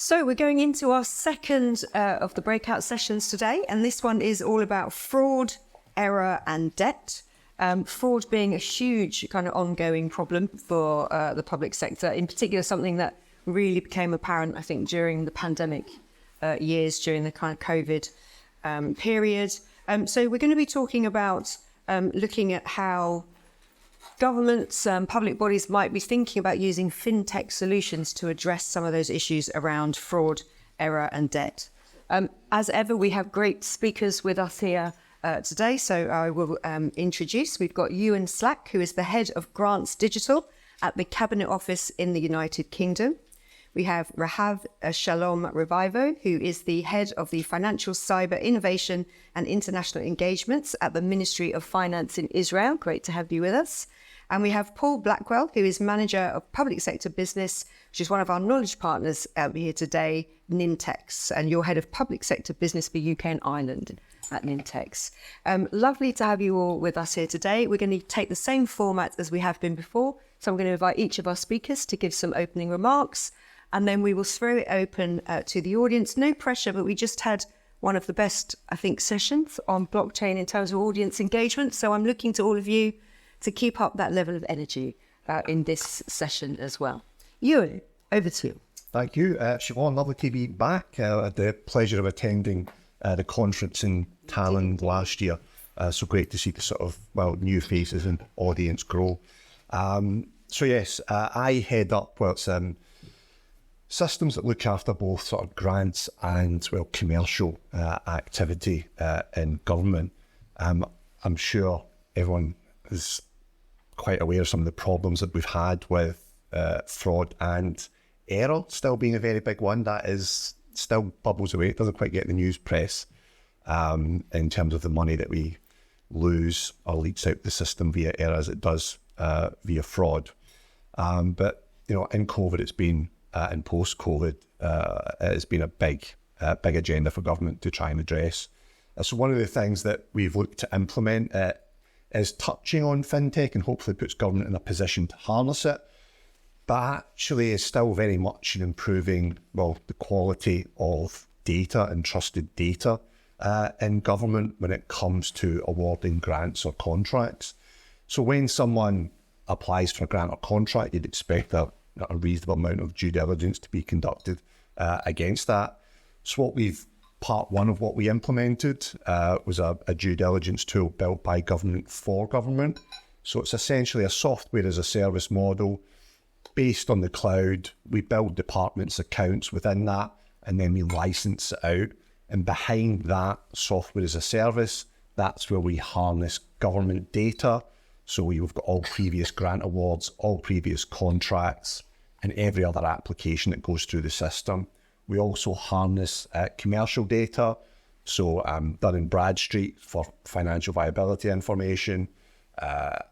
So we're going into our second of the breakout sessions today, and this one is all about fraud, error and debt. Fraud being a huge kind of ongoing problem for the public sector, in particular something that really became apparent, I think, during the pandemic years, during the kind of COVID period. So we're going to be talking about looking at how governments, public bodies might be thinking about using fintech solutions to address some of those issues around fraud, error and debt. As ever, we have great speakers with us here today. So I will introduce, we've got Ewan Slack, who is the head of Grants Digital at the Cabinet Office in the United Kingdom. We have Rahav Shalom Revivo, who is the head of the Financial Cyber Innovation and International Engagements at the Ministry of Finance in Israel. Great to have you with us. And we have Paul Blackwell, who is Manager of Public Sector Business, which is one of our knowledge partners here today, Nintex, and you're Head of Public Sector Business for UK and Ireland at Nintex. Lovely to have you all with us here today. We're going to take the same format as we have been before. So I'm going to invite each of our speakers to give some opening remarks, and then we will throw it open to the audience. No pressure, but we just had one of the best, I think, sessions on blockchain in terms of audience engagement. So I'm looking to all of you to keep up that level of energy in this session as well. Ewan, over to you. Thank you, Siobhan. Lovely to be back. I had the pleasure of attending the conference in Tallinn last year. So great to see the sort of, new faces and audience grow. So yes, I head up, systems that look after both sort of grants and, commercial activity in government. I'm sure everyone is quite aware of some of the problems that we've had with fraud and error still being a very big one. That is still bubbles away. It doesn't quite get the news press in terms of the money that we lose or leaks out the system via error as it does via fraud. But, in COVID, it's been, and post-COVID, it's been a big agenda for government to try and address. So one of the things that we've looked to implement is touching on fintech and hopefully puts government in a position to harness it, but actually is still very much in improving, the quality of data and trusted data in government when it comes to awarding grants or contracts. So when someone applies for a grant or contract, you'd expect a reasonable amount of due diligence to be conducted against that. So part one of what we implemented was a due diligence tool built by government for government. So it's essentially a software as a service model based on the cloud. We build departments' accounts within that, and then we license it out. And behind that software as a service, that's where we harness government data. So we've got all previous grant awards, all previous contracts, and every other application that goes through the system. We also harness commercial data, so Dun & Bradstreet for financial viability information,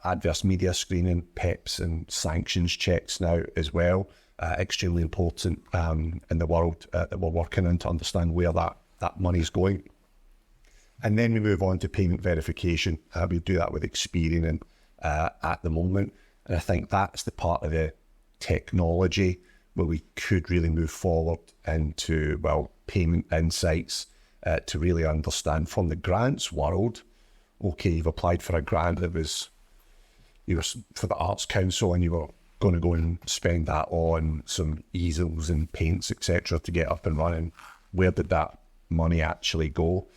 adverse media screening, PEPs and sanctions checks now as well. Extremely important in the world that we're working in to understand where that money's going. And then we move on to payment verification. We do that with Experian at the moment. And I think that's the part of the technology where we could really move forward into, payment insights to really understand from the grants world. Okay, you've applied for a grant that was, for the Arts Council, and you were going to go and spend that on some easels and paints, etc., to get up and running. Where did that money actually go?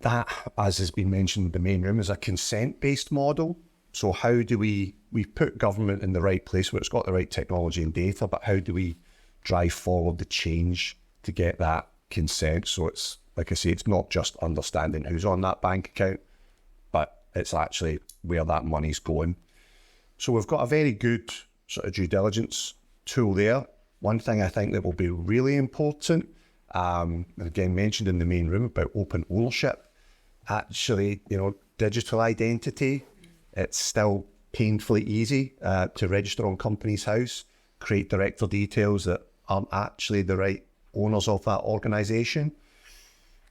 That, as has been mentioned in the main room, is a consent-based model. So how do we put government in the right place where it's got the right technology and data, but how do we drive forward the change to get that consent? So it's, like I say, it's not just understanding who's on that bank account, but it's actually where that money's going. So we've got a very good sort of due diligence tool there. One thing I think that will be really important, again mentioned in the main room about open ownership, actually, digital identity. It's still painfully easy to register on Companies House, create director details that aren't actually the right owners of that organisation.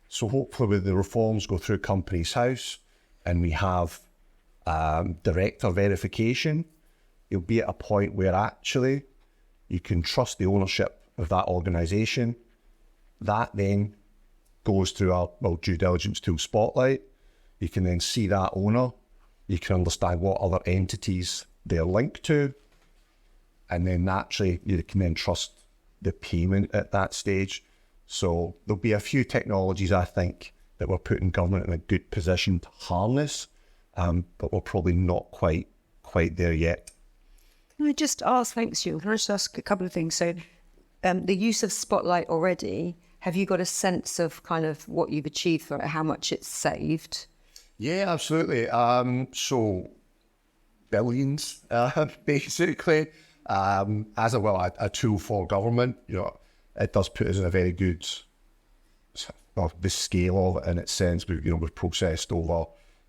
So hopefully with the reforms go through Companies House and we have director verification, you'll be at a point where actually you can trust the ownership of that organisation. That then goes through our due diligence tool Spotlight. You can then see that owner. You can understand what other entities they're linked to. And then naturally, you can then trust the payment at that stage. So there'll be a few technologies, I think, that we're putting government in a good position to harness, but we're probably not quite there yet. Can I just ask, thanks you, can I just ask a couple of things? So the use of Spotlight already, have you got a sense of kind of what you've achieved for it, how much it's saved? Yeah, absolutely. So billions, basically, as a tool for government. It does put us in a very good, the scale of it in its sense. We've processed over,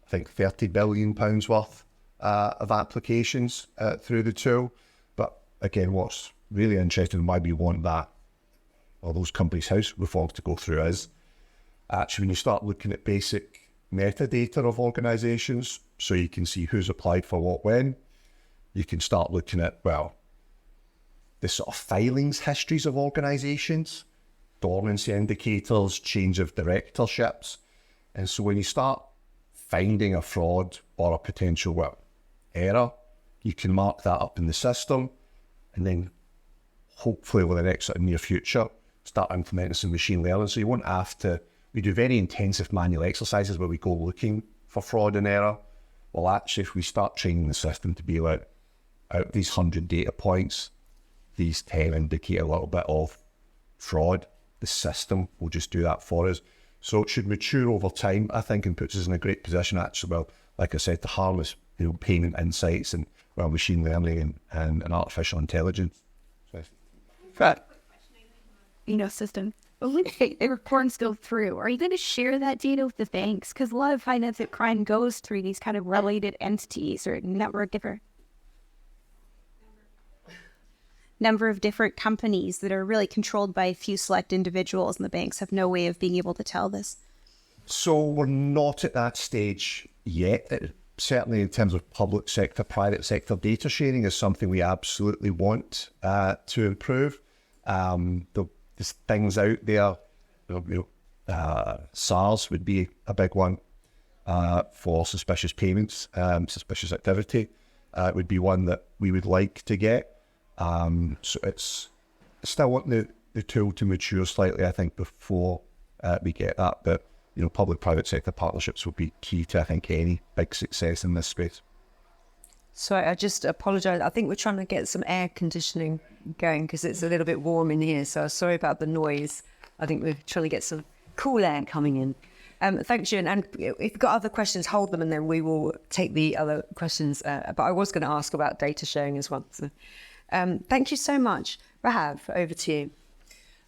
I think, £30 billion worth of applications through the tool. But again, what's really interesting and why we want that, or those companies' house reforms to go through is actually when you start looking at basic metadata of organisations, so you can see who's applied for what when, you can start looking at, the sort of filings histories of organisations, dormancy indicators, change of directorships. And so when you start finding a fraud or a potential error, you can mark that up in the system, and then hopefully over the next near future, start implementing some machine learning. So you won't have to, we do very intensive manual exercises where we go looking for fraud and error. Well, actually, if we start training the system to be like, out of these 100 data points, these 10 indicate a little bit of fraud, the system will just do that for us. So it should mature over time, I think, and puts us in a great position, actually, like I said, to harness payment insights and machine learning and artificial intelligence. System. But when the reports go through, are you going to share that data with the banks? Because a lot of financial crime goes through these kind of related entities or a number of different companies that are really controlled by a few select individuals, and the banks have no way of being able to tell this. So we're not at that stage yet. Certainly in terms of public sector, private sector data sharing is something we absolutely want to improve. There's things out there, SARS would be a big one for suspicious payments, suspicious activity. It would be one that we would like to get. So it's still wanting the tool to mature slightly, I think, before we get that. But, public-private sector partnerships will be key to, I think, any big success in this space. So I just apologise. I think we're trying to get some air conditioning going because it's a little bit warm in here. So sorry about the noise. I think we're trying to get some cool air coming in. Thanks, Ewan. And if you've got other questions, hold them and then we will take the other questions. But I was going to ask about data sharing as well. So thank you so much. Rahav, over to you.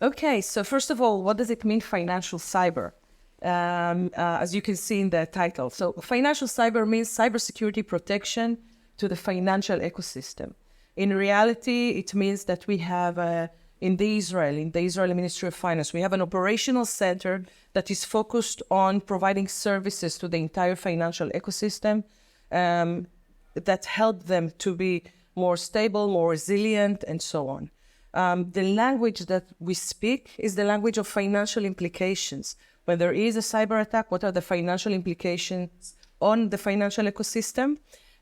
Okay, so first of all, what does it mean, financial cyber? As you can see in the title. So financial cyber means cybersecurity protection to the financial ecosystem. In reality, it means that we have in the Israeli Ministry of Finance, we have an operational center that is focused on providing services to the entire financial ecosystem that help them to be more stable, more resilient, and so on. The language that we speak is the language of financial implications. When there is a cyber attack, what are the financial implications on the financial ecosystem?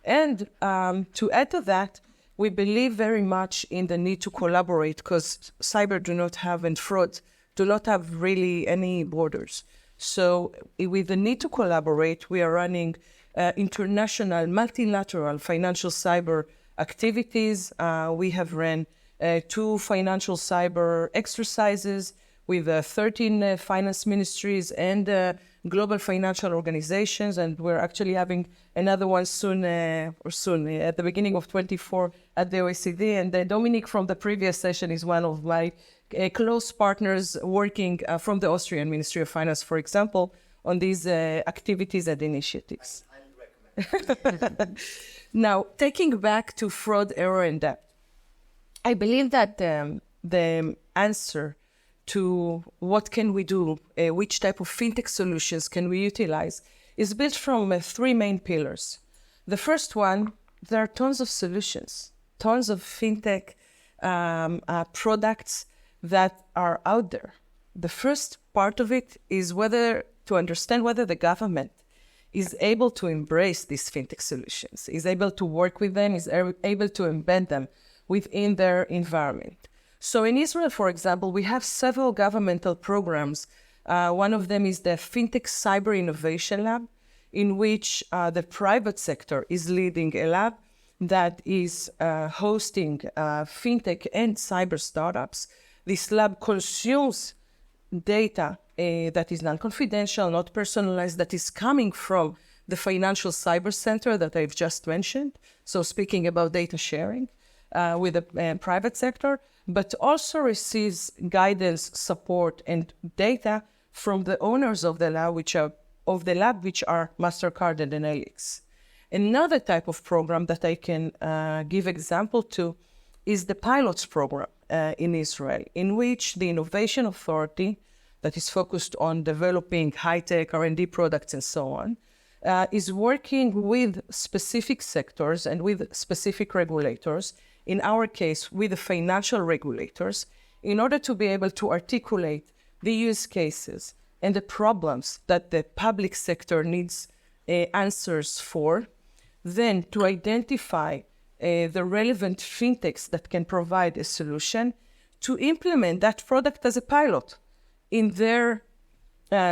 And to add to that, we believe very much in the need to collaborate because cyber and fraud do not have really any borders. So with the need to collaborate, we are running international, multilateral financial cyber activities. We have ran 2 financial cyber exercises with 13 finance ministries and global financial organizations, and we're actually having another one soon at the beginning of 24 at the OECD. And Dominic from the previous session is one of my close partners working from the Austrian Ministry of Finance, for example, on these activities and initiatives. Now, taking back to fraud, error, and debt, I believe that the answer to what can we do, which type of fintech solutions can we utilize, is built from 3 main pillars. The first one, there are tons of solutions, tons of fintech products that are out there. The first part of it is to understand whether the government is able to embrace these fintech solutions, is able to work with them, is able to embed them within their environment. So in Israel, for example, we have several governmental programs. One of them is the Fintech Cyber Innovation Lab, in which the private sector is leading a lab that is hosting fintech and cyber startups. This lab consumes data that is non-confidential, not personalized, that is coming from the financial cyber center that I've just mentioned. So speaking about data sharing with the private sector, but also receives guidance, support, and data from the owners of the lab, which are MasterCard and Enelix. Another type of program that I can give example to is the pilots program in Israel, in which the Innovation Authority, that is focused on developing high-tech R&D products and so on, is working with specific sectors and with specific regulators, in our case, with the financial regulators, in order to be able to articulate the use cases and the problems that the public sector needs answers for, then to identify the relevant fintechs that can provide a solution to implement that product as a pilot in their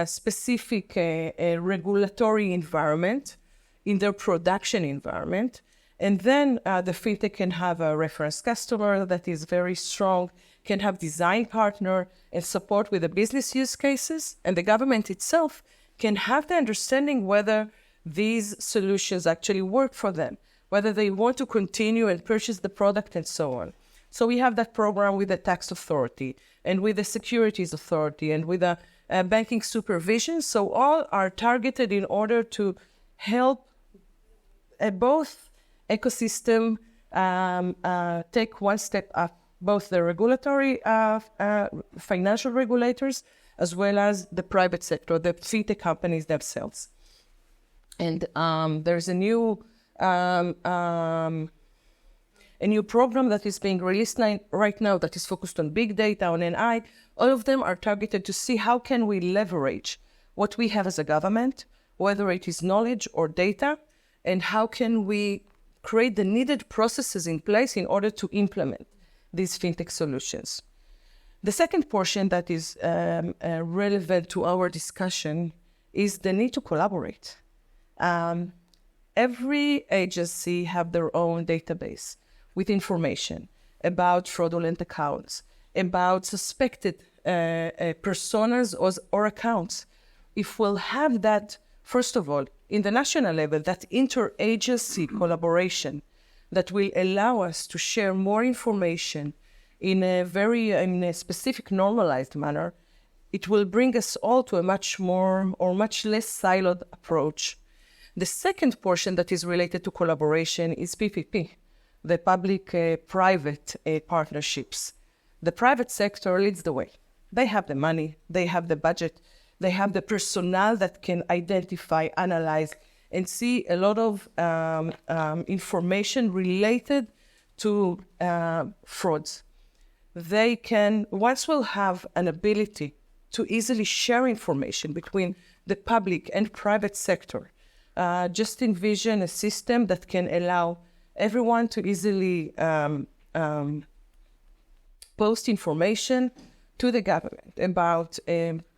specific regulatory environment, in their production environment. And then the fintech can have a reference customer that is very strong, can have design partner and support with the business use cases. And the government itself can have the understanding whether these solutions actually work for them, whether they want to continue and purchase the product and so on. So we have that program with the tax authority and with the securities authority and with the banking supervision. So all are targeted in order to help both ecosystem take one step up, both the regulatory financial regulators as well as the private sector, the fintech companies themselves. And there's a new program that is being released right now that is focused on big data, on AI. All of them are targeted to see how can we leverage what we have as a government, whether it is knowledge or data, and how can we create the needed processes in place in order to implement these fintech solutions. The second portion that is relevant to our discussion is the need to collaborate. Every agency have their own database with information about fraudulent accounts, about suspected personas or accounts. If we'll have that, first of all, in the national level, that interagency collaboration that will allow us to share more information in a specific normalized manner, it will bring us all to a much less siloed approach. The second portion that is related to collaboration is PPP, the public-private partnerships. The private sector leads the way. They have the money, they have the budget, they have the personnel that can identify, analyze, and see a lot of information related to frauds. They can, once we'll have an ability to easily share information between the public and private sector, just envision a system that can allow everyone to easily post information to the government about,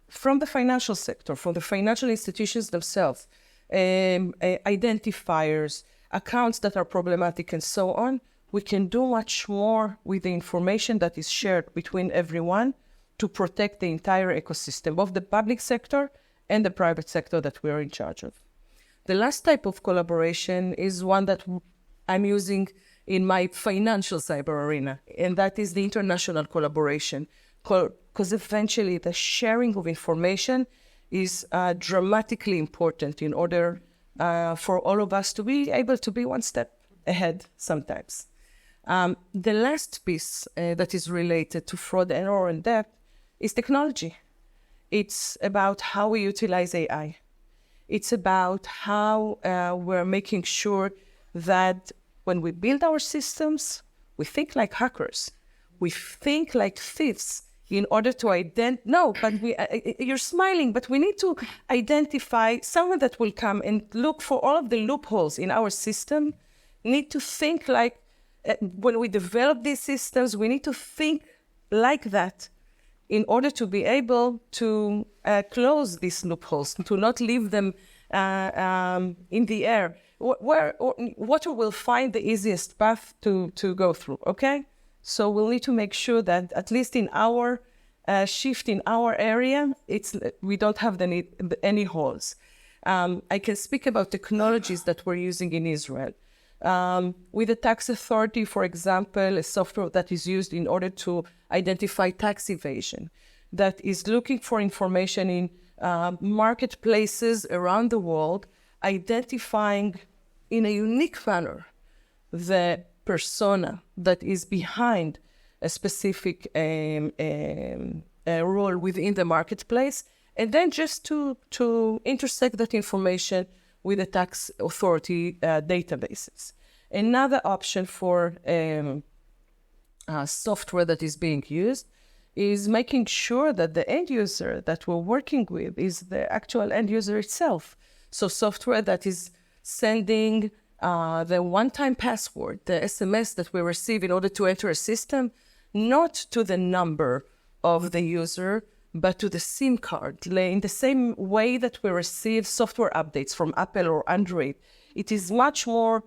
from the financial sector, from the financial institutions themselves, identifiers, accounts that are problematic, and so on. We can do much more with the information that is shared between everyone to protect the entire ecosystem of the public sector and the private sector that we're in charge of. The last type of collaboration is one that I'm using in my financial cyber arena, and that is the international collaboration, because eventually the sharing of information is dramatically important in order for all of us to be able to be one step ahead sometimes. The last piece that is related to fraud, error, and debt is technology. It's about how we utilize AI. It's about how we're making sure that when we build our systems, we think like hackers. We think like thieves in order to you're smiling, but we need to identify someone that will come and look for all of the loopholes in our system. Need to think like, when we develop these systems, we need to think like that in order to be able to close these loopholes, to not leave them in the air. Water will find the easiest path to go through, okay? So we'll need to make sure that at least in our shift in our area, we don't have any holes. I can speak about technologies that we're using in Israel. With the tax authority, for example, a software that is used in order to identify tax evasion, that is looking for information in marketplaces around the world, identifying in a unique manner the persona that is behind a specific role within the marketplace, and then just to intersect that information with the tax authority databases. Another option for software that is being used is making sure that the end user that we're working with is the actual end user itself. So software that is sending the one-time password, the SMS that we receive in order to enter a system, not to the number of the user, but to the SIM card. In the same way that we receive software updates from Apple or Android, it is much more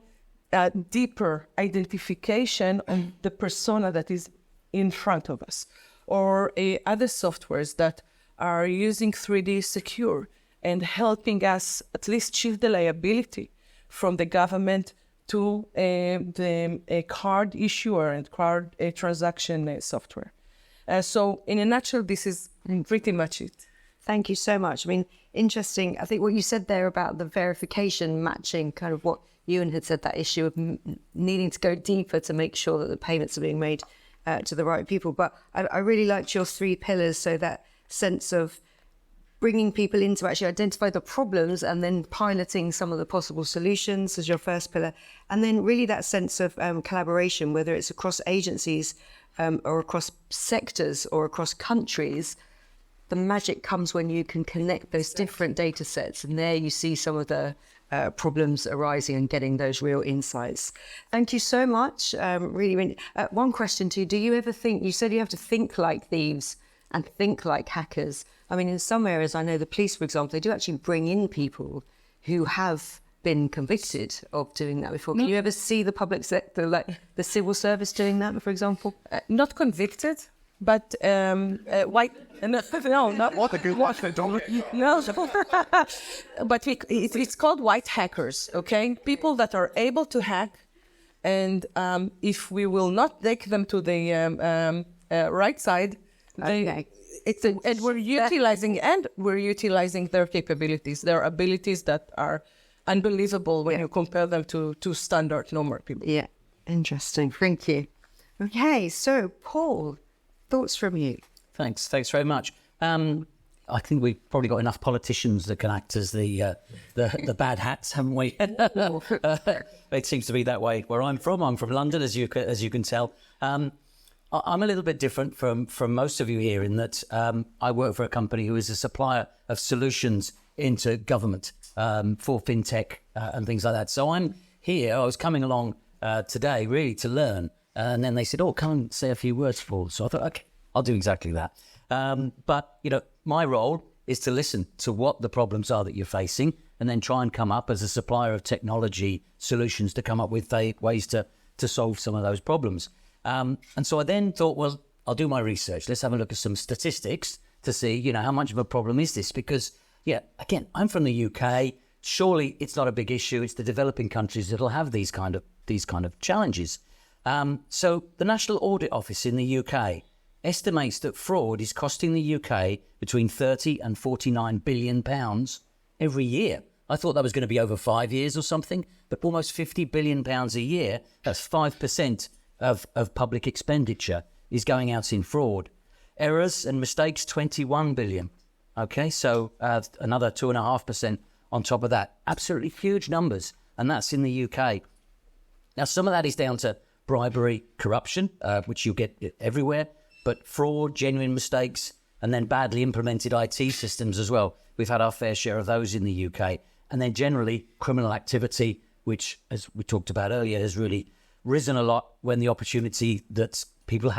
deeper identification of the persona that is in front of us. Or other softwares that are using 3D Secure and helping us at least shift the liability from the government to the card issuer and card transaction software. So in a nutshell, this is pretty much it. Thank you so much. I mean, interesting. I think what you said there about the verification matching kind of what Ewan had said, that issue of needing to go deeper to make sure that the payments are being made to the right people. But I really liked your 3 pillars. So that sense of bringing people in to actually identify the problems and then piloting some of the possible solutions as your first pillar. And then really that sense of collaboration, whether it's across agencies or across sectors or across countries. The magic comes when you can connect those different data sets, and there you see some of the problems arising and getting those real insights. Thank you so much. Really, one question to you. Do you ever think, you said you have to think like thieves and think like hackers. I mean, in some areas, I know the police, for example, they do actually bring in people who have been convicted of doing that before. Can you ever see the public sector, like the civil service doing that, for example? Not convicted, but white. No, not what a good watch. No, but it's called white hackers. Okay, people that are able to hack, and if we will not take them to the right side, and we're utilizing their capabilities, their abilities that are unbelievable when you compare them to standard normal people. Yeah, interesting. Thank you. Okay, so Paul, thoughts from you? Thanks very much. I think we've probably got enough politicians that can act as the bad hats, haven't we? It seems to be that way where I'm from. I'm from London, as you can tell. I'm a little bit different from most of you here in that I work for a company who is a supplier of solutions into government for fintech and things like that. So I'm here. I was coming along today really to learn, and then they said, "Oh, come and say a few words for us." So I thought, okay, I'll do exactly that. But my role is to listen to what the problems are that you're facing, and then try and come up as a supplier of technology solutions to come up with ways to solve some of those problems. And so I then thought, well, I'll do my research. Let's have a look at some statistics to see, how much of a problem is this? Because, again, I'm from the UK. Surely it's not a big issue. It's the developing countries that'll have these kind of challenges. So the National Audit Office in the UK estimates that fraud is costing the UK between 30 and 49 billion pounds every year. I thought that was going to be over 5 years or something, but almost 50 billion pounds a year, that's 5% of public expenditure is going out in fraud. Errors and mistakes, 21 billion. Okay, so another 2.5% on top of that. Absolutely huge numbers, and that's in the UK. Now, some of that is down to bribery, corruption, which you get everywhere, but fraud, genuine mistakes, and then badly implemented IT systems as well. We've had our fair share of those in the UK. And then generally criminal activity, which, as we talked about earlier, has really risen a lot when the opportunity that people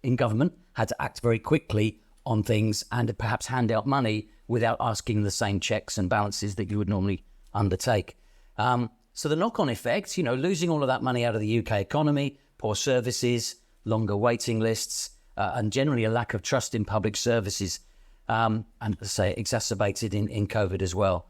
in government had to act very quickly on things and perhaps hand out money without asking the same checks and balances that you would normally undertake. So the knock-on effect, losing all of that money out of the UK economy, poor services, longer waiting lists, and generally a lack of trust in public services, and let's say exacerbated in COVID as well.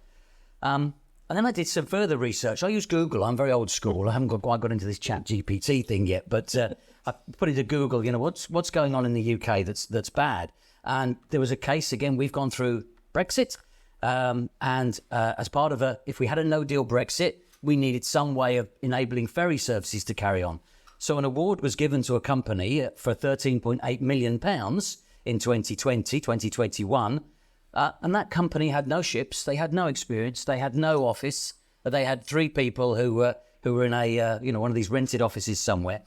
And then I did some further research. I use Google. I'm very old school. I haven't quite got into this chat GPT thing yet, but I put into Google, what's going on in the UK that's bad. And there was a case, again, we've gone through Brexit. And as part of if we had a no-deal Brexit, we needed some way of enabling ferry services to carry on. So an award was given to a company for £13.8 million in 2020, 2021. And that company had no ships, they had no experience, they had no office. They had 3 people who were in a one of these rented offices somewhere.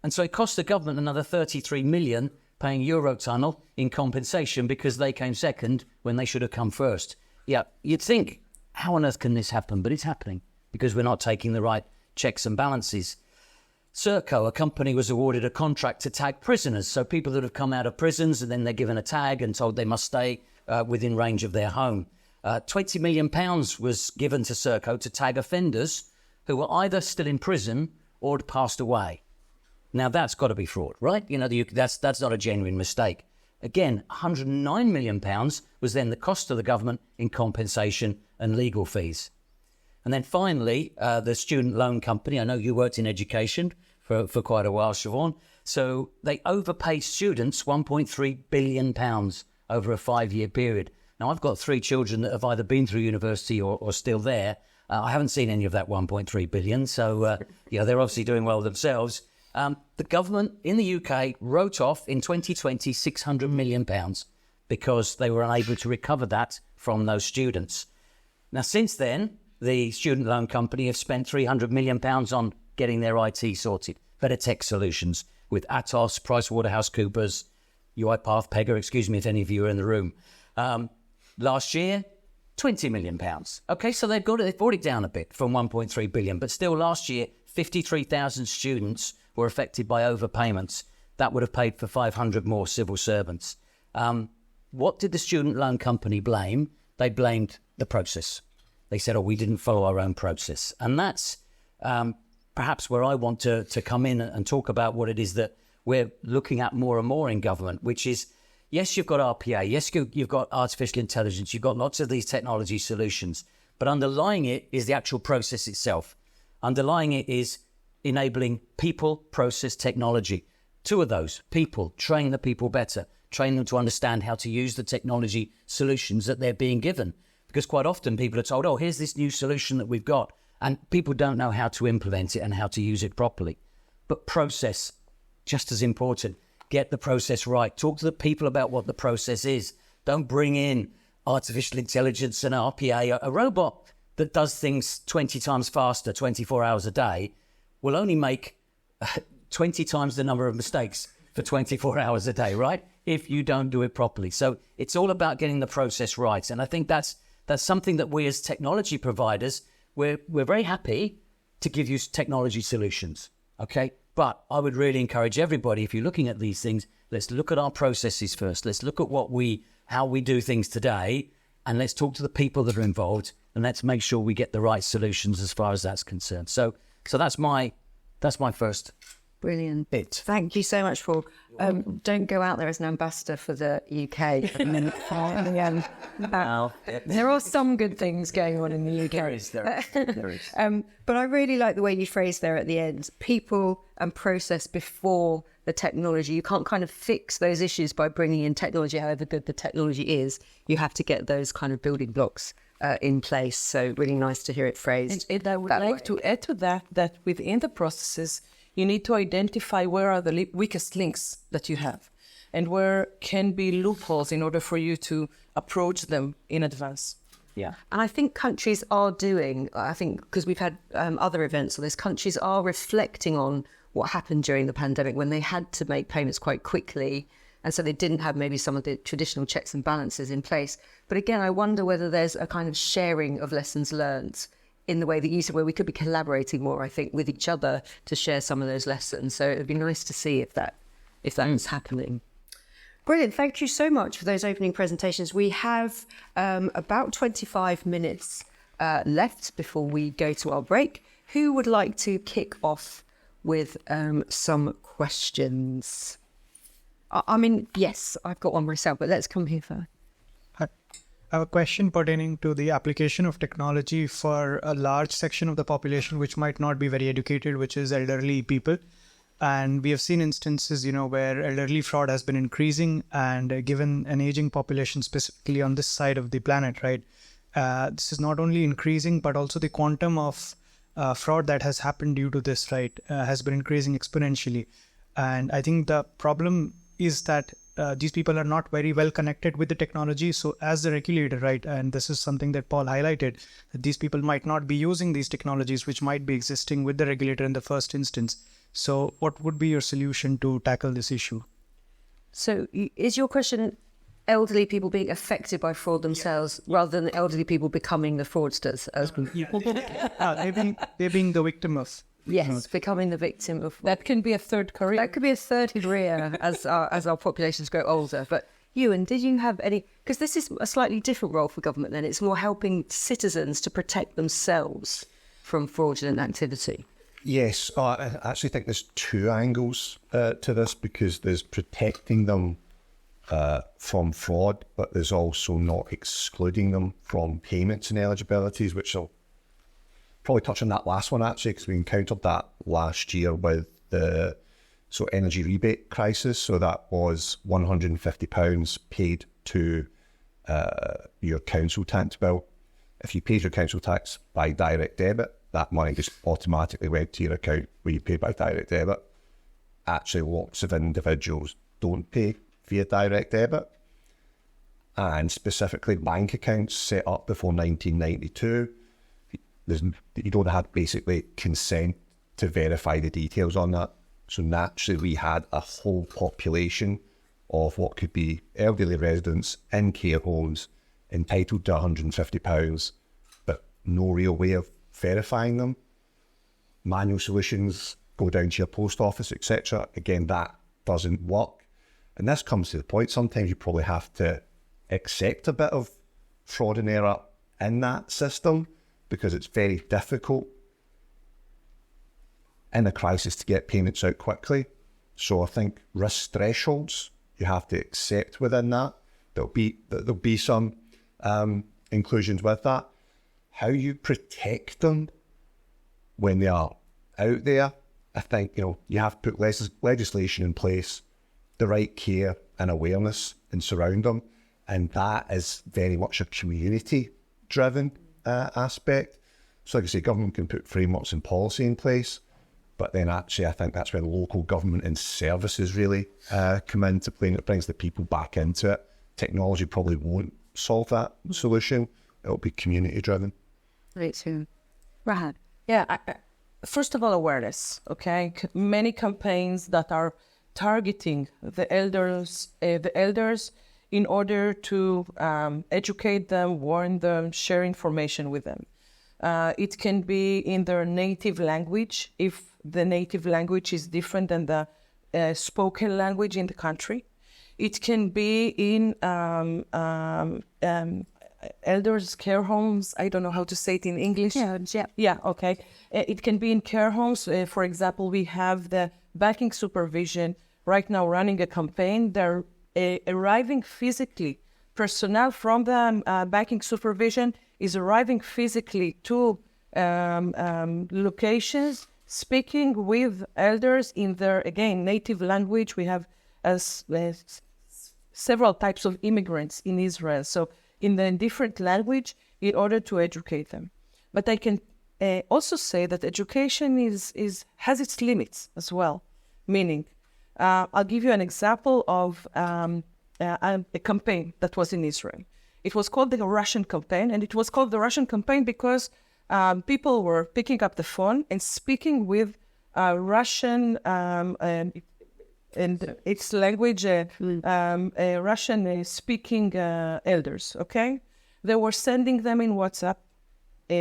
And so it cost the government another 33 million paying Eurotunnel in compensation because they came second when they should have come first. Yeah, you'd think, how on earth can this happen? But it's happening because we're not taking the right checks and balances. Serco, a company, was awarded a contract to tag prisoners. So people that have come out of prisons and then they're given a tag and told they must stay within range of their home. £20 million was given to Serco to tag offenders who were either still in prison or had passed away. Now that's got to be fraud, right? That's not a genuine mistake. Again, £109 million was then the cost to the government in compensation and legal fees. And then finally, the student loan company, I know you worked in education for quite a while, Siobhan. So they overpaid students £1.3 billion over a 5-year period. Now, I've got 3 children that have either been through university or still there. I haven't seen any of that £1.3 billion. So, they're obviously doing well themselves. The government in the UK wrote off in 2020 £600 million because they were unable to recover that from those students. Now, since then, the student loan company have spent £300 million on getting their IT sorted, better tech solutions with Atos, PricewaterhouseCoopers, UiPath, Pega, excuse me if any of you are in the room. Last year, £20 million. Okay, so they've brought it down a bit from 1.3 billion, but still last year, 53,000 students were affected by overpayments. That would have paid for 500 more civil servants. What did the student loan company blame? They blamed the process. They said, we didn't follow our own process. And that's perhaps where I want to come in and talk about what it is that we're looking at more and more in government, which is, yes, you've got RPA, yes, you've got artificial intelligence, you've got lots of these technology solutions, but underlying it is the actual process itself. Underlying it is enabling people, process, technology. 2 of those, people, train the people better, train them to understand how to use the technology solutions that they're being given. Because quite often people are told, here's this new solution that we've got, and people don't know how to implement it and how to use it properly. But process, just as important. Get the process right. Talk to the people about what the process is. Don't bring in artificial intelligence and RPA. A robot that does things 20 times faster, 24 hours a day, will only make 20 times the number of mistakes for 24 hours a day, right? If you don't do it properly. So it's all about getting the process right. And I think that's something that we as technology providers, we're very happy to give you technology solutions, okay? But I would really encourage everybody, if you're looking at these things, let's look at our processes first. Let's look at how we do things today, and let's talk to the people that are involved, and let's make sure we get the right solutions as far as that's concerned. So that's my first Brilliant. bit. Thank you so much, Paul. Don't go out there as an ambassador for the UK. There are some good things going on in the UK. There is. But I really like the way you phrased there at the end, people and process before the technology. You can't kind of fix those issues by bringing in technology, however good the technology is. You have to get those kind of building blocks in place. So really nice to hear it phrased. And I would like to add to that within the processes, you need to identify where are the weakest links that you have and where can be loopholes in order for you to approach them in advance. Yeah. And I think countries are because we've had other events on this, countries are reflecting on what happened during the pandemic when they had to make payments quite quickly. And so they didn't have maybe some of the traditional checks and balances in place. But again, I wonder whether there's a kind of sharing of lessons learned in the way that you said, where we could be collaborating more, I think, with each other to share some of those lessons. So it'd be nice to see if that is happening. Brilliant. Thank you so much for those opening presentations. We have about 25 minutes left before we go to our break. Who would like to kick off with some questions? I mean, yes, I've got one myself, but let's come here first. I have a question pertaining to the application of technology for a large section of the population which might not be very educated, which is elderly people. And we have seen instances, where elderly fraud has been increasing, and given an aging population specifically on this side of the planet, right? This is not only increasing, but also the quantum of fraud that has happened due to this, right, has been increasing exponentially. And I think the problem is that these people are not very well connected with the technology. So as the regulator, right, and this is something that Paul highlighted, that these people might not be using these technologies, which might be existing with the regulator in the first instance. So what would be your solution to tackle this issue? So is your question elderly people being affected by fraud themselves rather than elderly people becoming the fraudsters? They're being the victim of. Yes, becoming the victim of... That can be a third career. That could be a third career as our populations grow older. But Ewan, did you have any... Because this is a slightly different role for government then. It's more helping citizens to protect themselves from fraudulent activity. Yes, I actually think there's two angles to this, because there's protecting them from fraud, but there's also not excluding them from payments and eligibilities, which I'll probably touch on that last one actually, because we encountered that last year with the energy rebate crisis. So that was £150 paid to your council tax bill. If you paid your council tax by direct debit, that money just automatically went to your account where you pay by direct debit. Actually, lots of individuals don't pay via direct debit. And specifically bank accounts set up before 1992, you don't have basically consent to verify the details on that. So naturally we had a whole population of what could be elderly residents in care homes entitled to £150, but no real way of verifying them. Manual solutions, go down to your post office, etc. Again, that doesn't work. And this comes to the point, sometimes you probably have to accept a bit of fraud and error in that system, because it's very difficult in a crisis to get payments out quickly. So I think risk thresholds, you have to accept within that. There'll be some inclusions with that. How you protect them when they are out there, I think, you have to put legislation in place, the right care and awareness and surround them. And that is very much a community-driven aspect. So like I say, government can put frameworks and policy in place, but then actually I think that's where local government and services really come into play, and it brings the people back into it. Technology probably won't solve that solution. It'll be community-driven. Right, so Rahad. Yeah, first of all, awareness, okay? Many campaigns that are targeting the elders in order to educate them, warn them, share information with them. It can be in their native language, if the native language is different than the spoken language in the country. It can be in elders' care homes. I don't know how to say it in English. Yeah, okay. It can be in care homes. For example, we have the banking supervision right now running a campaign. They're arriving physically. Personnel from the banking supervision is arriving physically to locations, speaking with elders in their, again, native language. We have several types of immigrants in Israel, so in the different language in order to educate them. But I can also say that education has its limits as well, meaning I'll give you an example of a campaign that was in Israel. It was called the Russian campaign, and it was called the Russian campaign because people were picking up the phone and speaking with Russian and it's language Russian speaking elders. Okay, they were sending them in WhatsApp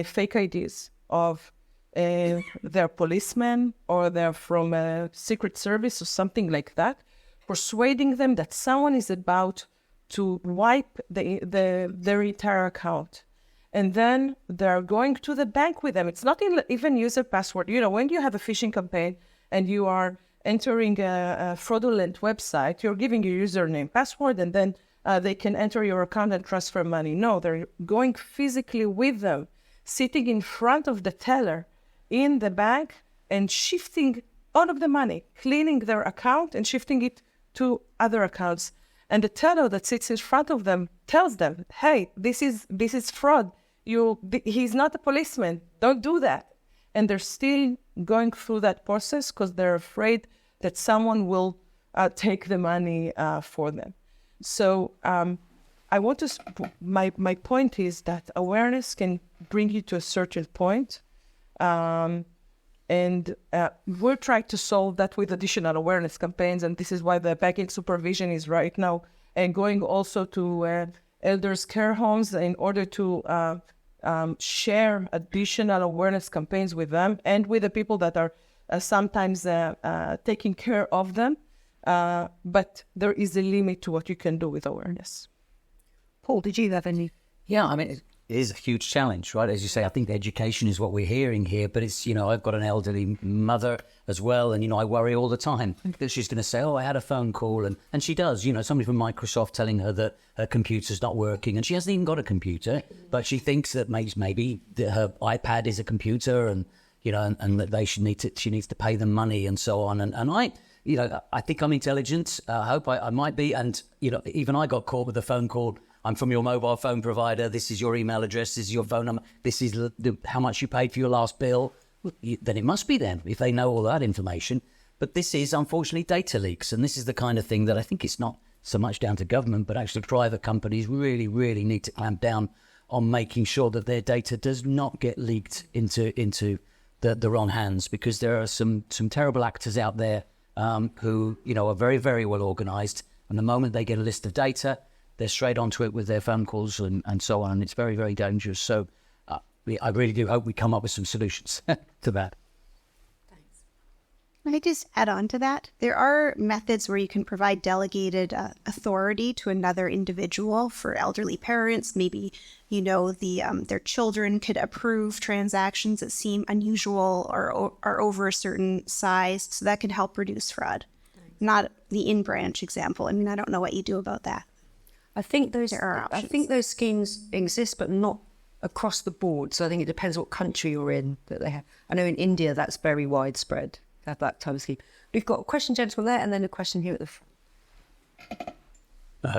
fake IDs of they're policemen or they're from a secret service or something like that, persuading them that someone is about to wipe their entire account. And then they're going to the bank with them. It's not even user password. You know, when you have a phishing campaign and you are entering a fraudulent website, you're giving your username, password, and then they can enter your account and transfer money. No, they're going physically with them, sitting in front of the teller in the bank and shifting all of the money, cleaning their account and shifting it to other accounts. And the teller that sits in front of them tells them, hey, this is fraud. He's not a policeman. Don't do that. And they're still going through that process because they're afraid that someone will take the money for them. So I want to, my point is that awareness can bring you to a certain point. And we're trying to solve that with additional awareness campaigns. And this is why the banking supervision is right now and going also to elders' care homes in order to share additional awareness campaigns with them and with the people that are sometimes taking care of them. But there is a limit to what you can do with awareness. Paul, did you have any? Yeah, I mean, it is a huge challenge, right? As you say, I think education is what we're hearing here, but it's, I've got an elderly mother as well, and, I worry all the time that she's going to say, I had a phone call, and she does, somebody from Microsoft telling her that her computer's not working, and she hasn't even got a computer, but she thinks that maybe that her iPad is a computer, and, and that she needs to pay them money and so on, and I think I'm intelligent. I hope I might be, and, even I got caught with a phone call. I'm from your mobile phone provider. This is your email address. This is your phone number. This is how much you paid for your last bill. Then it must be them if they know all that information. But this is, unfortunately, data leaks. And this is the kind of thing that I think it's not so much down to government, but actually private companies really, really need to clamp down on making sure that their data does not get leaked into the wrong hands, because there are some terrible actors out there who, are very, very well organized. And the moment they get a list of data, they're straight onto it with their phone calls and so on. And it's very, very dangerous. So I really do hope we come up with some solutions to that. Thanks. Can I just add on to that? There are methods where you can provide delegated authority to another individual for elderly parents. Maybe, their children could approve transactions that seem unusual or are over a certain size. So that could help reduce fraud. Thanks. Not the in-branch example. I mean, I don't know what you do about that. I think those schemes exist, but not across the board. So I think it depends what country you're in that they have. I know in India that's very widespread. They have that type of scheme. We've got a question, gentleman, there, and then a question here at the front.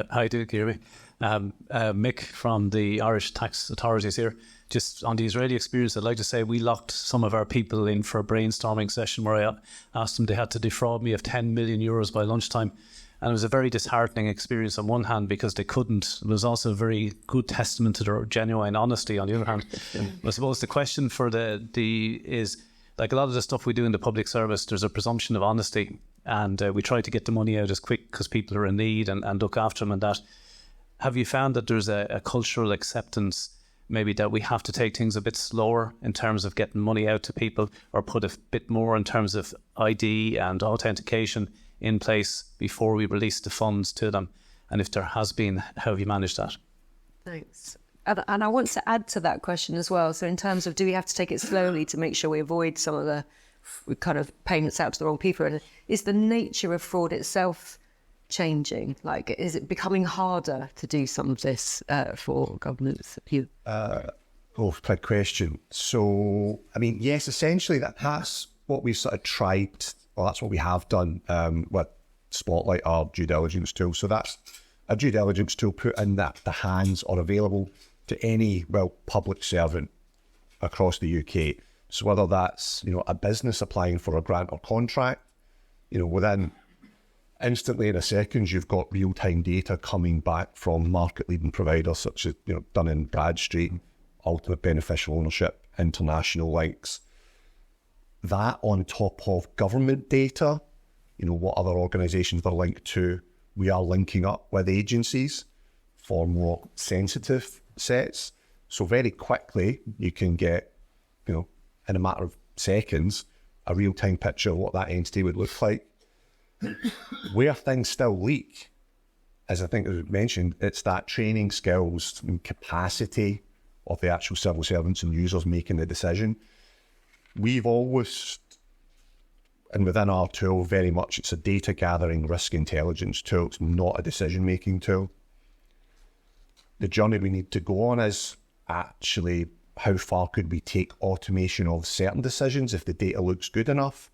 Hi, do you hear me? Mick from the Irish tax authorities here. Just on the Israeli experience, I'd like to say we locked some of our people in for a brainstorming session where I asked them they had to defraud me of 10 million euros by lunchtime. And it was a very disheartening experience on one hand because they couldn't. It was also a very good testament to their genuine honesty on the other hand. I suppose the question for is, like a lot of the stuff we do in the public service, there's a presumption of honesty, and we try to get the money out as quick because people are in need and look after them and that. Have you found that there's a cultural acceptance maybe that we have to take things a bit slower in terms of getting money out to people, or put a bit more in terms of ID and authentication in place before we release the funds to them? And if there has been, how have you managed that? Thanks. And I want to add to that question as well. So in terms of, do we have to take it slowly to make sure we avoid some of the kind of payments out to the wrong people? And is the nature of fraud itself changing? Like, is it becoming harder to do some of this for governments? Good question. So, I mean, yes, essentially that's what we've sort of tried. Well, that's what we have done with Spotlight, our due diligence tool. So that's a due diligence tool put in that the hands are available to any, public servant across the UK. So whether that's, a business applying for a grant or contract, within instantly in a second, you've got real-time data coming back from market-leading providers such as, Dun & Bradstreet, Ultimate Beneficial Ownership, International Links. That on top of government data what other organisations they're linked to. We are linking up with agencies for more sensitive sets. So very quickly, you can get, in a matter of seconds, a real-time picture of what that entity would look like. Where things still leak, as I think was mentioned, it's that training skills and capacity of the actual civil servants and users making the decision. We've always, and within our tool, very much it's a data gathering risk intelligence tool. It's not a decision-making tool. The journey we need to go on is actually how far could we take automation of certain decisions if the data looks good enough,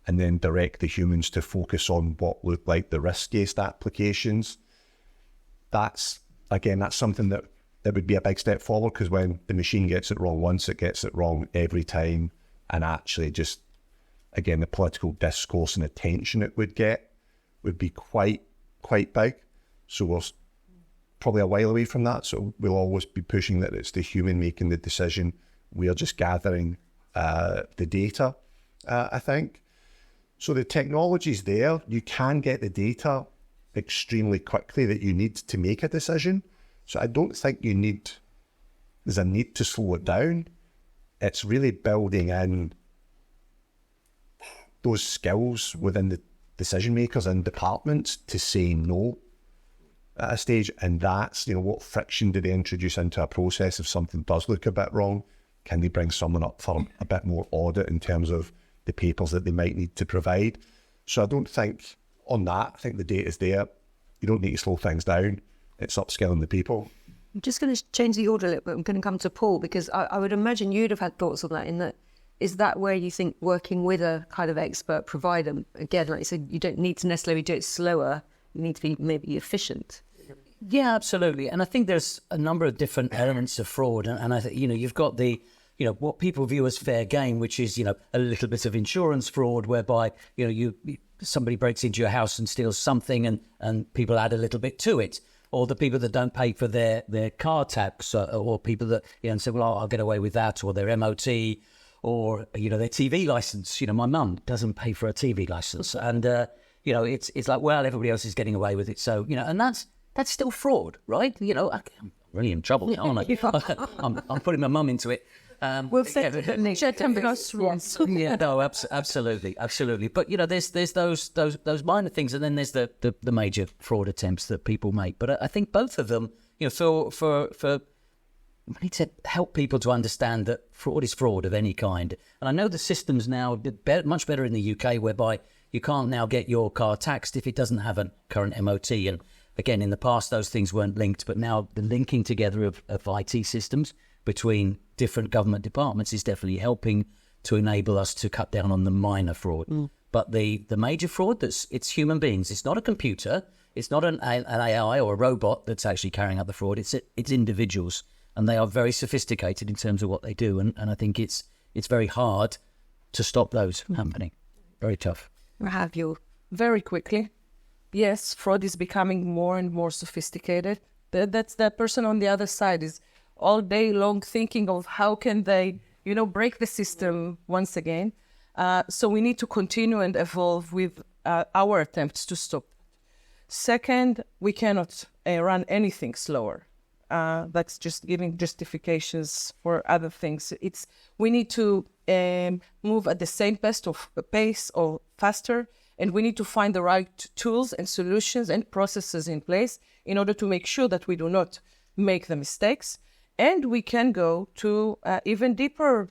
and then direct the humans to focus on what look like the riskiest applications. That's something that would be a big step forward, because when the machine gets it wrong once, it gets it wrong every time. And actually just, again, the political discourse and attention it would get would be quite big. So we're probably a while away from that. So we'll always be pushing that it's the human making the decision. We are just gathering the data, I think. So the technology's there. You can get the data extremely quickly that you need to make a decision. So I don't think there's a need to slow it down. It's really building in those skills within the decision makers and departments to say no at a stage. And that's, what friction do they introduce into a process if something does look a bit wrong? Can they bring someone up for a bit more audit in terms of the papers that they might need to provide? So I don't think on that, I think the data's there. You don't need to slow things down. It's upskilling the people. I'm just going to change the order a little bit. I'm going to come to Paul, because I would imagine you'd have had thoughts on that. Is that where you think working with a kind of expert provider, again, like you said, you don't need to necessarily do it slower. You need to be maybe efficient. Yeah, absolutely. And I think there's a number of different elements of fraud. And I think, you've got the, what people view as fair game, which is, a little bit of insurance fraud whereby, somebody breaks into your house and steals something and people add a little bit to it. Or the people that don't pay for their car tax, or people that, and say, well, I'll get away with that, or their MOT, or, their TV license. My mum doesn't pay for a TV license. And, it's like, well, everybody else is getting away with it. So, and that's still fraud, right? I'm really in trouble, aren't I? I'm putting my mum into it. We'll say yeah, no, absolutely. But there's those minor things, and then there's the major fraud attempts that people make. But I think both of them, for we need to help people to understand that fraud is fraud of any kind. And I know the system's now much better in the UK, whereby you can't now get your car taxed if it doesn't have a current MOT. And again, in the past, those things weren't linked, but now the linking together of IT systems between different government departments is definitely helping to enable us to cut down on the minor fraud. But the major fraud, it's human beings. It's not a computer. It's not an AI or a robot that's actually carrying out the fraud. It's individuals, and they are very sophisticated in terms of what they do. And I think it's very hard to stop those happening. Very tough. Have you? Very quickly. Yes, fraud is becoming more and more sophisticated. That's the person on the other side is all day long thinking of how can they, break the system once again. So we need to continue and evolve with our attempts to stop. Second, we cannot run anything slower. That's just giving justifications for other things. We need to move at the same pace or faster, and we need to find the right tools and solutions and processes in place in order to make sure that we do not make the mistakes. And we can go to even deeper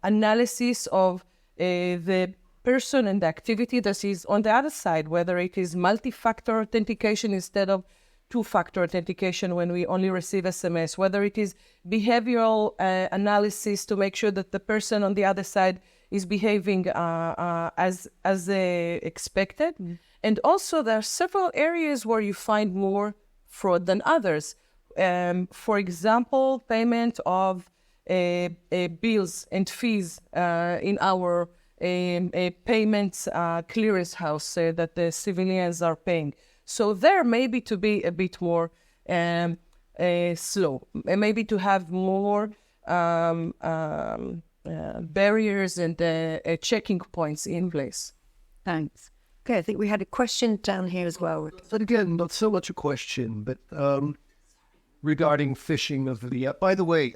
analysis of the person and the activity that is on the other side, whether it is multi-factor authentication instead of two-factor authentication when we only receive SMS, whether it is behavioral analysis to make sure that the person on the other side is behaving as expected. And also there are several areas where you find more fraud than others. For example, payment of bills and fees in our payments clearance house that the civilians are paying. So there maybe to be a bit more slow, maybe to have more barriers and checking points in place. Thanks. Okay, I think we had a question down here as well. But again, not so much a question, but regarding phishing of the. By the way,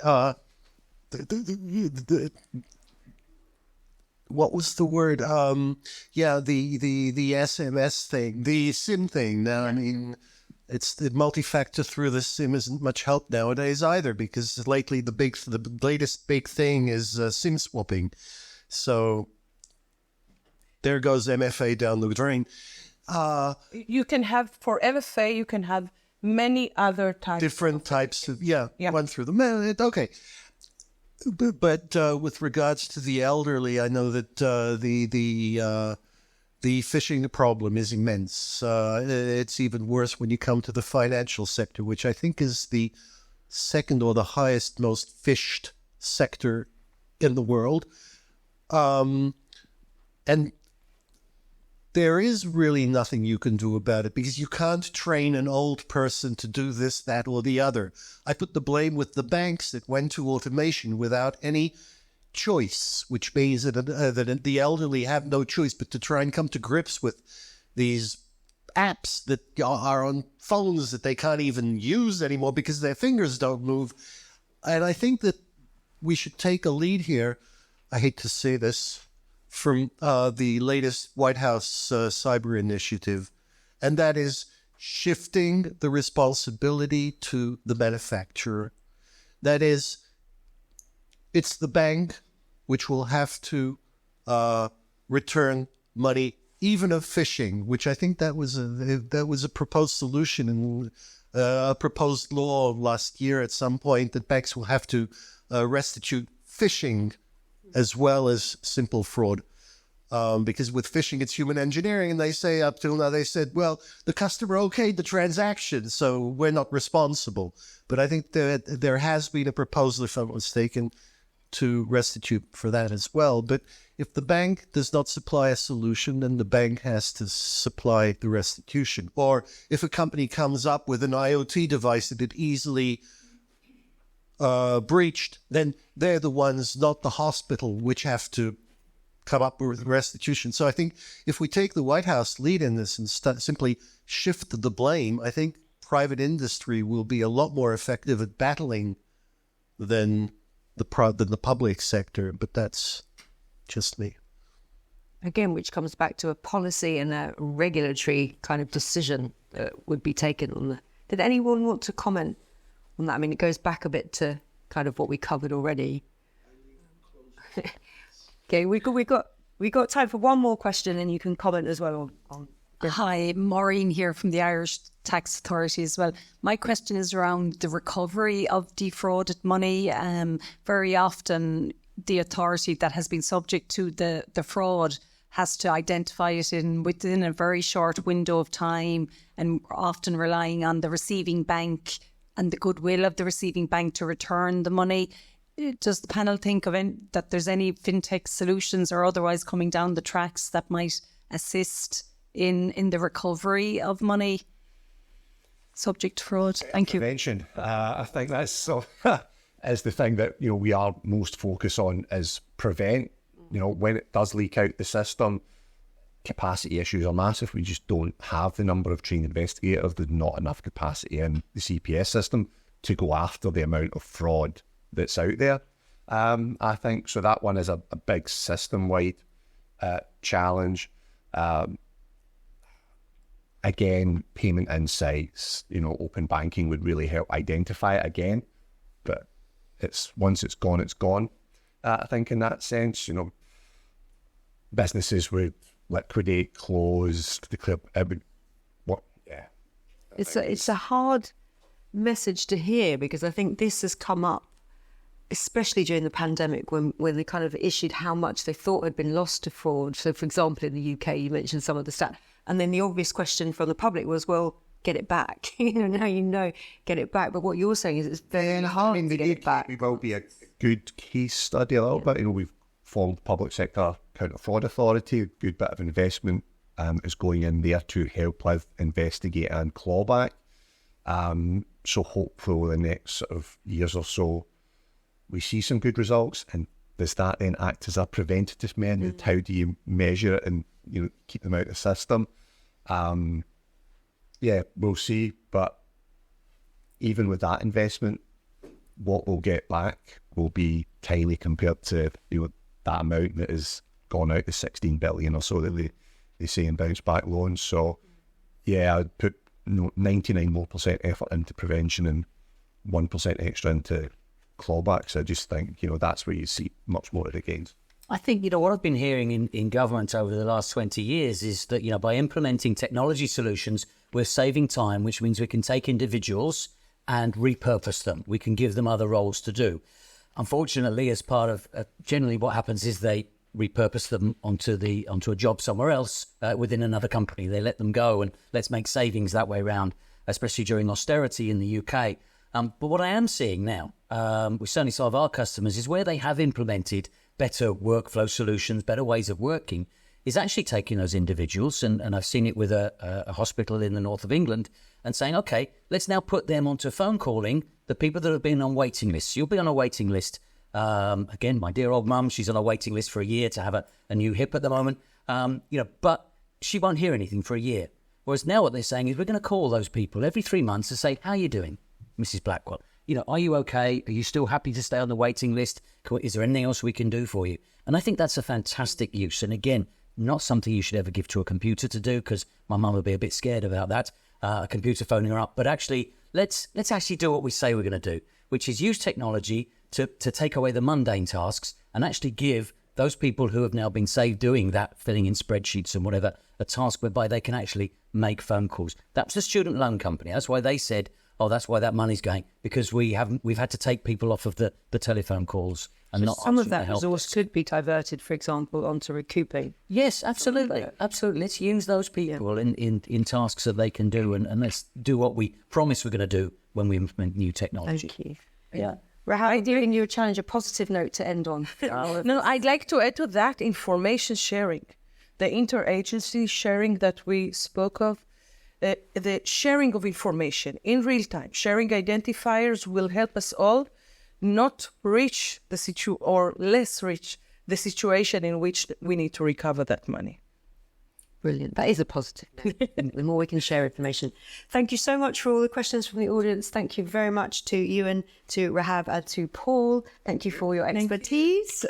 what was the word? The SMS thing, the SIM thing. Now, I mean, it's the multi-factor through the SIM isn't much help nowadays either, because lately the latest big thing is SIM swapping. So there goes MFA down the drain. You can have, for MFA, you can have many other types. Different types of, one through the, okay. But with regards to the elderly, I know that the phishing problem is immense. It's even worse when you come to the financial sector, which I think is the second or the highest, most phished sector in the world. And there is really nothing you can do about it, because you can't train an old person to do this, that, or the other. I put the blame with the banks that went to automation without any choice, which means that the elderly have no choice but to try and come to grips with these apps that are on phones that they can't even use anymore because their fingers don't move. And I think that we should take a lead here. I hate to say this, from the latest White House cyber initiative, and that is shifting the responsibility to the manufacturer. That is, it's the bank which will have to return money, even of phishing, which I think that was a proposed solution in a proposed law last year at some point, that banks will have to restitute phishing as well as simple fraud. Because with phishing, it's human engineering, and they say up till now, they said, well, the customer okayed the transaction, so we're not responsible. But I think that there has been a proposal, if I'm not mistaken, to restitute for that as well. But if the bank does not supply a solution, then the bank has to supply the restitution. Or if a company comes up with an IoT device that it easily breached, then they're the ones, not the hospital, which have to come up with restitution. So I think if we take the White House lead in this and simply shift the blame, I think private industry will be a lot more effective at battling than the public sector. But that's just me. Again, which comes back to a policy and a regulatory kind of decision that would be taken on that. Did anyone want to comment on that? I mean, it goes back a bit to kind of what we covered already. Okay, we got time for one more question, and you can comment as well on. Hi, Maureen here from the Irish Tax Authority as well. My question is around the recovery of defrauded money. Very often, the authority that has been subject to the fraud has to identify it within a very short window of time, and often relying on the receiving bank and the goodwill of the receiving bank to return the money. Does the panel think of that there's any fintech solutions or otherwise coming down the tracks that might assist in the recovery of money subject to fraud? Thank you. Prevention. I think that's so is the thing that we are most focused on, is prevent. When it does leak out the system, capacity issues are massive. We just don't have the number of trained investigators. There's not enough capacity in the CPS system to go after the amount of fraud that's out there. I think so. That one is a big system-wide challenge. Again, payment insights, open banking would really help identify it again. But once it's gone, it's gone. I think in that sense, businesses would liquidate, close, declare. It's a hard message to hear, because I think this has come up, especially during the pandemic, when they kind of issued how much they thought had been lost to fraud. So, for example, in the UK, you mentioned some of the stats. And then the obvious question from the public was, well, get it back. Now get it back. But what you're saying is it's very hard to get it back. We will be a good case study a little bit. We've formed Public Sector Counter Fraud Authority. A good bit of investment is going in there to help with investigate and clawback. So hopefully in the next sort of years or so, we see some good results. And does that then act as a preventative method? How do you measure it and keep them out of the system. Yeah, we'll see. But even with that investment, what we'll get back will be tiny compared to that amount that has gone out, the 16 billion or so that they say in bounce back loans. So yeah, I'd put 99% more effort into prevention and 1% extra into clawbacks. I just think, that's where you see much more of the gains. I think, what I've been hearing in government over the last 20 years is that, by implementing technology solutions, we're saving time, which means we can take individuals and repurpose them. We can give them other roles to do. Unfortunately, as part of generally what happens is they repurpose them onto a job somewhere else within another company. They let them go, and let's make savings that way around, especially during austerity in the UK. But what I am seeing now, with certainly some of our customers, is where they have implemented better workflow solutions, better ways of working, is actually taking those individuals, and I've seen it with a hospital in the north of England, and saying, okay, let's now put them onto phone calling the people that have been on waiting lists. You'll be on a waiting list. Again, my dear old mum, she's on a waiting list for a year to have a new hip at the moment, but she won't hear anything for a year. Whereas now what they're saying is we're going to call those people every 3 months to say, how are you doing, Mrs. Blackwell? Are you okay? Are you still happy to stay on the waiting list? Is there anything else we can do for you? And I think that's a fantastic use. And again, not something you should ever give to a computer to do, because my mum would be a bit scared about that, a computer phoning her up. But actually, let's actually do what we say we're going to do, which is use technology to take away the mundane tasks and actually give those people who have now been saved doing that, filling in spreadsheets and whatever, a task whereby they can actually make phone calls. That's the student loan company. That's why they said, that's why that money's going, because we've had to take people off of the telephone calls and not some of that help. resource could be diverted, for example, onto recouping. Yes, absolutely. Let's use those people in tasks that they can do, and let's do what we promise we're going to do when we implement new technology. Thank you. Yeah. Rahab, giving you a challenge, a positive note to end on. No, I'd like to add to that information sharing, the interagency sharing that we spoke of. The sharing of information in real time, sharing identifiers will help us all not reach less reach the situation in which we need to recover that money. Brilliant. That is a positive. The more we can share information. Thank you so much for all the questions from the audience. Thank you very much to Ewan, to Rahab, and to Paul. Thank you for your expertise.